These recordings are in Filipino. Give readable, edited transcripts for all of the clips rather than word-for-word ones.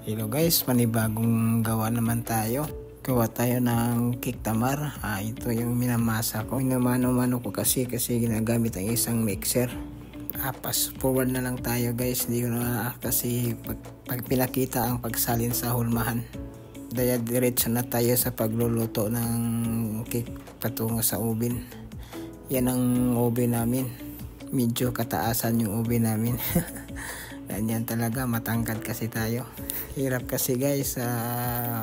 Hello guys, panibagong gawa naman tayo. Gawa tayo ng cake tamar. Ito yung minamasa ko. Minamano-mano ko kasi ginagamit ang isang mixer. Pass forward na lang tayo guys. Hindi ko na kasi pag pinakita ang pagsalin sa hulmahan. Daya diretso na tayo sa pagluluto ng cake patungo sa oven. Yan ang oven namin. Medyo kataasan yung oven namin. Ganyan talaga, matangkad kasi tayo. Hirap kasi guys,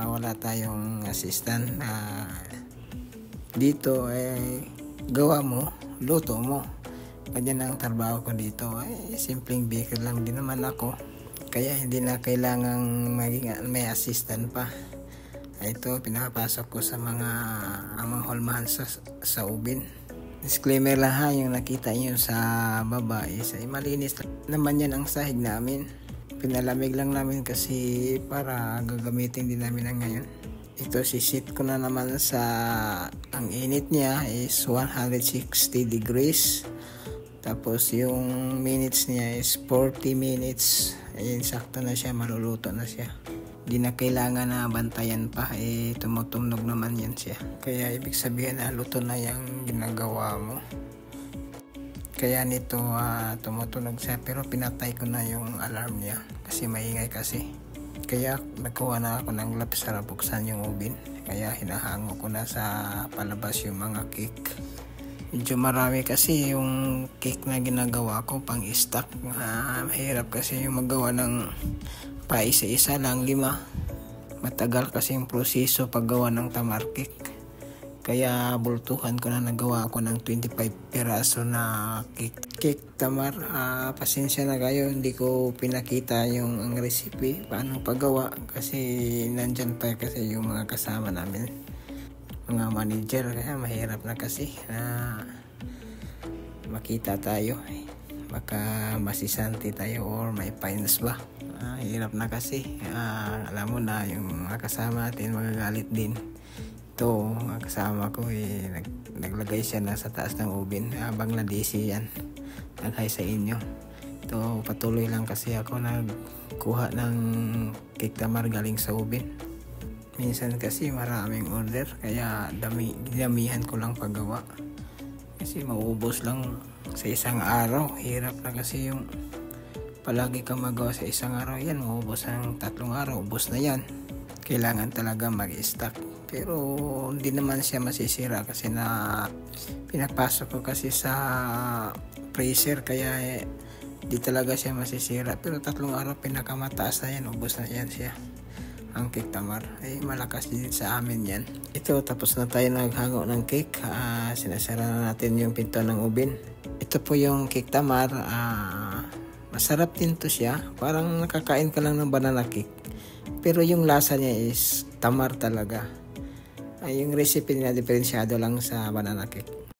wala tayong assistant. Dito gawa mo, luto mo. Ganyan ang trabaho ko dito. Simpleng baker lang din naman ako. Kaya hindi na kailangang may assistant pa. Ito, pinapasok ko sa mga hulmahan sa oven. Disclaimer lang ha, yung nakita nyo sa baba is malinis naman yan ang sahig namin. Pinalamig lang namin kasi para gagamitin din namin ang ngayon. Ito, sisit ko na naman sa, ang init niya is 160 degrees. Tapos yung minutes niya is 40 minutes. Ayun, sakto na siya, maluluto na siya. Di na kailangan na bantayan pa, tumutunog naman yan siya. Kaya ibig sabihin na luto na yung ginagawa mo. Kaya nito tumutunog siya, pero pinatay ko na yung alarm niya kasi maingay kasi. Kaya nagkuha na ako ng gloves para buksan yung oven. Kaya hinahango ko na sa palabas yung mga cake. Medyo marami kasi yung cake na ginagawa ko pang stock. Mahirap kasi yung magawa ng pa isa-isa lang 5. Matagal kasi yung proseso paggawa ng tamar cake. Kaya bultuhan ko na, nagawa ako ng 25 piraso na cake tamar. Pasensya na kayo, hindi ko pinakita yung ang recipe paano paggawa kasi nandyan pa kasi yung mga kasama namin, mga manager. Kaya mahirap na kasi makita tayo, baka masisanti tayo or may fines ba. Hirap na kasi, alam mo na yung mga kasama natin magagalit din. Ito, mga kasama ko naglagay siya na sa taas ng oven habang na-DC yan. Nag-hi sa inyo. Ito, patuloy lang kasi ako nagkuha ng cake tamar galing sa oven. Minsan kasi maraming order, kaya damihan ko lang paggawa. Kasi mauubos lang sa isang araw. Hirap na kasi yung palagi kang magawa sa isang araw. Yan, maubos ang 3 araw, ubos na yan. Kailangan talaga mag-stock. Pero hindi naman siya masisira kasi na pinapasok ko kasi sa freezer, kaya di talaga siya masisira. Pero 3 araw pinakamataas na yan, ubos na yan siya. Ang cake tamar malakas din sa amin yan. Ito, tapos na tayo naghango ng cake. Sinasara na natin yung pinto ng oven. Ito po yung cake tamar. Masarap din to siya. Parang nakakain ka lang ng banana cake. Pero yung lasa niya is tamar talaga. Yung recipe niya diferensyado lang sa banana cake.